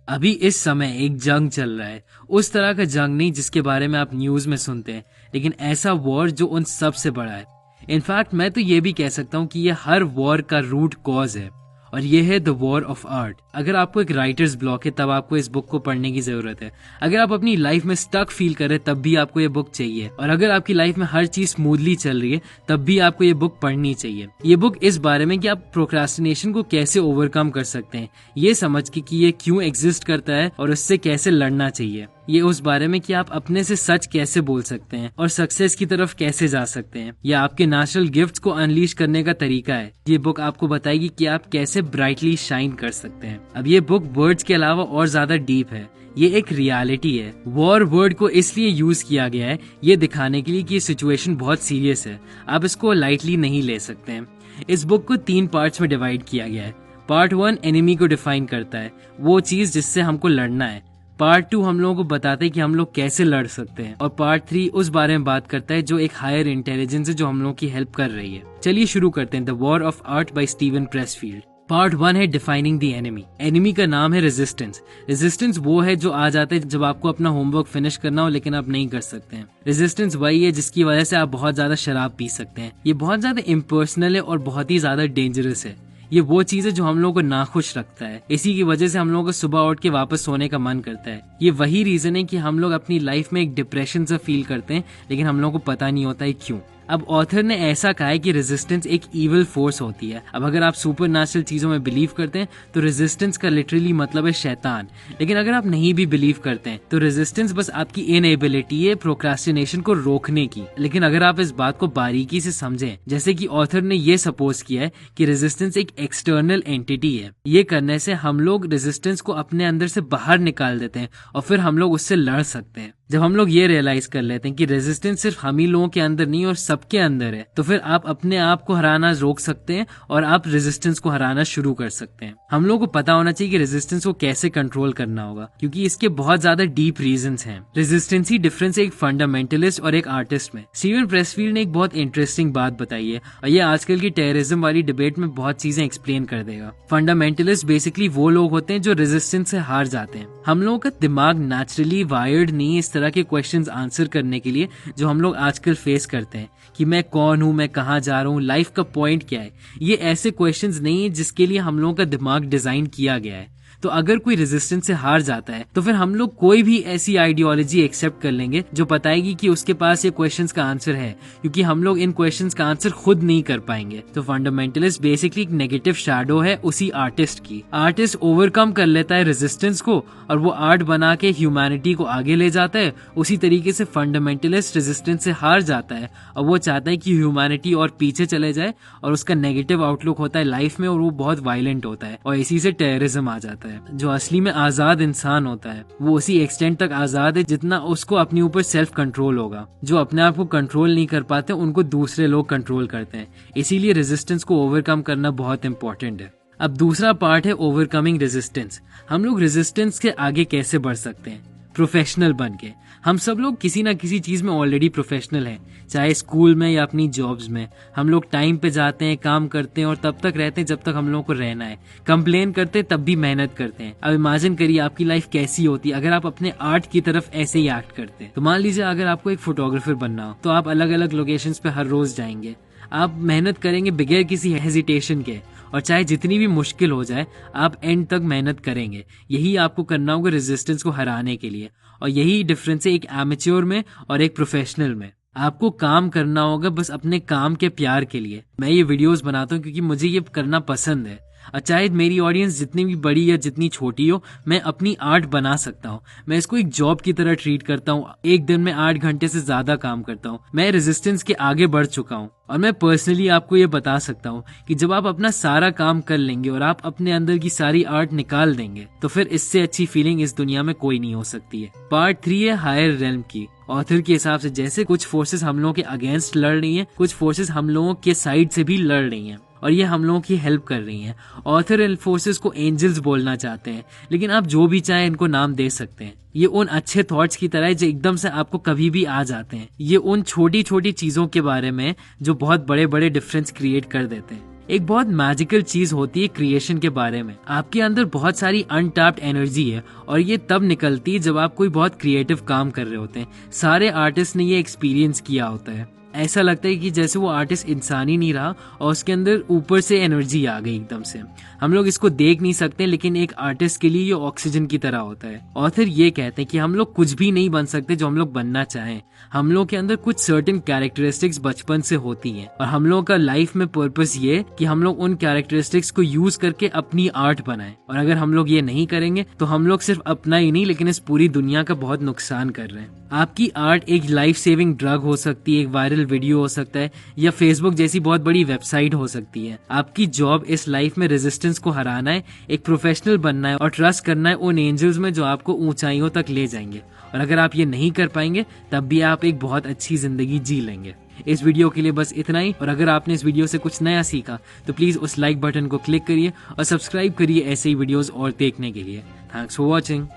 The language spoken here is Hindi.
अभी इस समय एक जंग चल रहा है, उस तरह का जंग नहीं जिसके बारे में आप न्यूज में सुनते हैं, लेकिन ऐसा वॉर जो उन सब से बड़ा है। इनफैक्ट मैं तो ये भी कह सकता हूँ कि ये हर वॉर का रूट कॉज है, और ये है द वॉर ऑफ आर्ट। अगर आपको एक राइटर्स ब्लॉक है तब आपको इस बुक को पढ़ने की जरूरत है। अगर आप अपनी लाइफ में स्टक फील कर रहे तब भी आपको ये बुक चाहिए, और अगर आपकी लाइफ में हर चीज स्मूथली चल रही है तब भी आपको ये बुक पढ़नी चाहिए। ये बुक इस बारे में कि आप प्रोक्रास्टिनेशन को कैसे ओवरकम कर सकते हैं, ये समझ के कि ये क्यों एग्जिस्ट करता है और उससे कैसे लड़ना चाहिए। ये उस बारे में कि आप अपने से सच कैसे बोल सकते हैं और सक्सेस की तरफ कैसे जा सकते हैं। यह आपके नेचुरल गिफ्ट्स को अनलीश करने का तरीका है। ये बुक आपको बताएगी कि आप कैसे ब्राइटली शाइन कर सकते हैं। अब ये बुक वर्ड्स के अलावा और ज्यादा डीप है। ये एक रियलिटी है। वॉर वर्ड को इसलिए यूज किया गया है ये दिखाने के लिए कि ये सिचुएशन बहुत सीरियस है, आप इसको लाइटली नहीं ले सकते हैं। इस बुक को 3 पार्ट्स में डिवाइड किया गया है। पार्ट 1 एनिमी को डिफाइन करता है, वो चीज जिससे हमको लड़ना है। पार्ट 2 हम लोगों को बताता है कि हम लोग कैसे लड़ सकते हैं, और पार्ट 3 उस बारे में बात करता है जो एक हायर इंटेलिजेंस है जो हम लोगों की हेल्प कर रही है। चलिए शुरू करते हैं the war of art by Steven Pressfield. Part 1 है डिफाइनिंग द एनिमी। एनिमी का नाम है रेजिस्टेंस। रेजिस्टेंस वो है जो आ जाता है जब आपको अपना होमवर्क फिनिश करना हो लेकिन आप नहीं कर सकते हैं। रेजिस्टेंस वही है जिसकी वजह से आप बहुत ज्यादा शराब पी सकते हैं। ये बहुत ज्यादा इम्पर्सनल है और बहुत ही ज्यादा डेंजरस है। ये वो चीज है जो हम लोगों को नाखुश रखता है। इसी की वजह से हम लोगों को सुबह उठ के वापस सोने का मन करता है। ये वही रीजन है कि हम लोग अपनी लाइफ में एक डिप्रेशन सा फील करते हैं, लेकिन हम लोगों को पता नहीं होता है क्यों। अब ऑथर ने ऐसा कहा है कि रेजिस्टेंस एक इविल फोर्स होती है। अब अगर आप सुपर नेचुरल चीजों में बिलीव करते हैं तो रेजिस्टेंस का लिटरली मतलब है शैतान। लेकिन अगर आप नहीं भी बिलीव करते हैं तो रेजिस्टेंस बस आपकी इनएबिलिटी है प्रोक्रास्टिनेशन को रोकने की। लेकिन अगर आप इस बात को बारीकी से समझें, जैसे कि ऑथर ने ये सपोज किया है कि रेजिस्टेंस एक एक्सटर्नल एंटिटी है, ये करने से हम लोग रेजिस्टेंस को अपने अंदर से बाहर निकाल देते हैं और फिर हम लोग उससे लड़ सकते हैं। जब हम लोग ये रियलाइज कर लेते हैं कि रेजिस्टेंस सिर्फ हम ही लोगों के अंदर नहीं और सबके अंदर है, तो फिर आप अपने आप को हराना रोक सकते हैं और आप रेजिस्टेंस को हराना शुरू कर सकते हैं। हम लोगों को पता होना चाहिए कि रेजिस्टेंस को कैसे कंट्रोल करना होगा, क्योंकि इसके बहुत ज्यादा डीप रीजंस हैं। रेजिस्टेंसी डिफरेंस एक फंडामेंटलिस्ट और एक आर्टिस्ट में। स्टीवन प्रेसफील्ड ने एक बहुत इंटरेस्टिंग बात बताई है और ये आजकल की टेररिज्म वाली डिबेट में बहुत चीजें एक्सप्लेन कर देगा। फंडामेंटलिस्ट बेसिकली वो लोग होते हैं जो रेजिस्टेंस से हार जाते हैं। हम लोगों का दिमाग नेचुरली वायर्ड नहीं इस तरह के क्वेश्चंस आंसर करने के लिए जो हम लोग आजकल फेस करते हैं कि मैं कौन हूँ, मैं कहाँ जा रहा हूँ, लाइफ का पॉइंट क्या है। ये ऐसे क्वेश्चंस नहीं है जिसके लिए हम लोगों का दिमाग डिजाइन किया गया है। तो अगर कोई रेजिस्टेंस से हार जाता है तो फिर हम लोग कोई भी ऐसी आइडियोलॉजी एक्सेप्ट कर लेंगे जो बताएगी कि उसके पास ये क्वेश्चंस का आंसर है, क्योंकि हम लोग इन क्वेश्चंस का आंसर खुद नहीं कर पाएंगे। तो फंडामेंटलिस्ट बेसिकली एक नेगेटिव शैडो है उसी आर्टिस्ट की। आर्टिस्ट ओवरकम कर लेता है रेजिस्टेंस को और वो आर्ट बना के ह्यूमैनिटी को आगे ले जाता है। उसी तरीके से फंडामेंटलिस्ट रेजिस्टेंस से हार जाता है और वो चाहता है कि ह्यूमैनिटी और पीछे चले जाए, और उसका नेगेटिव आउटलुक होता है लाइफ में और वो बहुत वायलेंट होता है, और इसी से टेररिज्म आ जाता है। जो असली में आजाद इंसान होता है वो उसी एक्सटेंट तक आजाद है जितना उसको अपने ऊपर सेल्फ कंट्रोल होगा। जो अपने आप को कंट्रोल नहीं कर पाते उनको दूसरे लोग कंट्रोल करते हैं। इसीलिए रेजिस्टेंस को ओवरकम करना बहुत इंपॉर्टेंट है। अब दूसरा पार्ट है ओवरकमिंग रेजिस्टेंस। हम लोग रेजिस्टेंस के आगे कैसे बढ़ सकते हैं? प्रोफेशनल बन के। हम सब लोग किसी ना किसी चीज में ऑलरेडी प्रोफेशनल हैं, चाहे स्कूल में या अपनी जॉब्स में। हम लोग टाइम पे जाते हैं, काम करते हैं और तब तक रहते हैं जब तक हम लोगों को रहना है। कंप्लेन करते हैं तब भी मेहनत करते हैं। अब इमेजिन करिए आपकी लाइफ कैसी होती अगर आप अपने आर्ट की तरफ ऐसे ही एक्ट करते हैं। तो मान लीजिए अगर आपको एक फोटोग्राफर बनना हो तो आप अलग अलग लोकेशंस पे हर रोज जाएंगे। आप मेहनत करेंगे बगैर किसी हेजिटेशन के, और चाहे जितनी भी मुश्किल हो जाए आप एंड तक मेहनत करेंगे। यही आपको करना होगा रेजिस्टेंस को हराने के लिए, और यही डिफरेंस है एक एमेच्योर में और एक प्रोफेशनल में। आपको काम करना होगा बस अपने काम के प्यार के लिए। मैं ये वीडियोस बनाता हूँ क्योंकि मुझे ये करना पसंद है। चाहे मेरी ऑडियंस जितनी भी बड़ी या जितनी छोटी हो, मैं अपनी आर्ट बना सकता हूँ। मैं इसको एक जॉब की तरह ट्रीट करता हूँ। एक दिन में 8 घंटे से ज्यादा काम करता हूँ। मैं रेजिस्टेंस के आगे बढ़ चुका हूँ, और मैं पर्सनली आपको ये बता सकता हूँ कि जब आप अपना सारा काम कर लेंगे और आप अपने अंदर की सारी आर्ट निकाल देंगे तो फिर इससे अच्छी फीलिंग इस दुनिया में कोई नहीं हो सकती है। पार्ट 3 है हायर रेल्म की। ऑथर के हिसाब से जैसे कुछ फोर्सेस हम लोगों के अगेंस्ट लड़ रही हैं, कुछ फोर्सेस हम लोगों के साइड से भी लड़ रही हैं और ये हम लोगों की हेल्प कर रही हैं। ऑथर इन फोर्सेस को एंजल्स बोलना चाहते हैं, लेकिन आप जो भी चाहे इनको नाम दे सकते हैं। ये उन अच्छे थॉट्स की तरह है जो एकदम से आपको कभी भी आ जाते हैं। ये उन छोटी छोटी चीजों के बारे में जो बहुत बड़े बड़े डिफरेंस क्रिएट कर देते हैं। एक बहुत मैजिकल चीज होती है क्रिएशन के बारे में। आपके अंदर बहुत सारी अनटैप्ड एनर्जी है और ये तब निकलती है जब आप कोई बहुत क्रिएटिव काम कर रहे होते हैं। सारे आर्टिस्ट ने ये एक्सपीरियंस किया होता है। ऐसा लगता है कि जैसे वो आर्टिस्ट इंसान ही नहीं रहा और उसके अंदर ऊपर से एनर्जी आ गई एकदम से। हम लोग इसको देख नहीं सकते, लेकिन एक आर्टिस्ट के लिए ये ऑक्सीजन की तरह होता है। ऑथर ये कहते हैं कि हम लोग कुछ भी नहीं बन सकते जो हम लोग बनना चाहें। हम लोग के अंदर कुछ सर्टेन कैरेक्टरिस्टिक्स बचपन से होती हैं और हम लोग का लाइफ में पर्पस ये कि हम लोग उन कैरेक्टरिस्टिक्स को यूज करके अपनी आर्ट बनाएं। और अगर हम लोग ये नहीं करेंगे तो हम लोग सिर्फ अपना ही नहीं, लेकिन इस पूरी दुनिया का बहुत नुकसान कर रहे हैं। आपकी आर्ट एक लाइफ सेविंग ड्रग हो सकती है, एक वायरल वीडियो हो सकता है, या फेसबुक जैसी बहुत बड़ी वेबसाइट हो सकती है। आपकी जॉब इस लाइफ में रेजिस्टेंस को हराना है, एक प्रोफेशनल बनना है और ट्रस्ट करना है उन एंजल्स में जो आपको ऊंचाइयों तक ले जाएंगे। और अगर आप ये नहीं कर पाएंगे तब भी आप एक बहुत अच्छी जिंदगी जी लेंगे। इस वीडियो के लिए बस इतना ही। और अगर आपने इस वीडियो से कुछ नया सीखा तो प्लीज उस लाइक बटन को क्लिक करिए और सब्सक्राइब करिए ऐसे ही वीडियोस और देखने के लिए। Thanks for watching.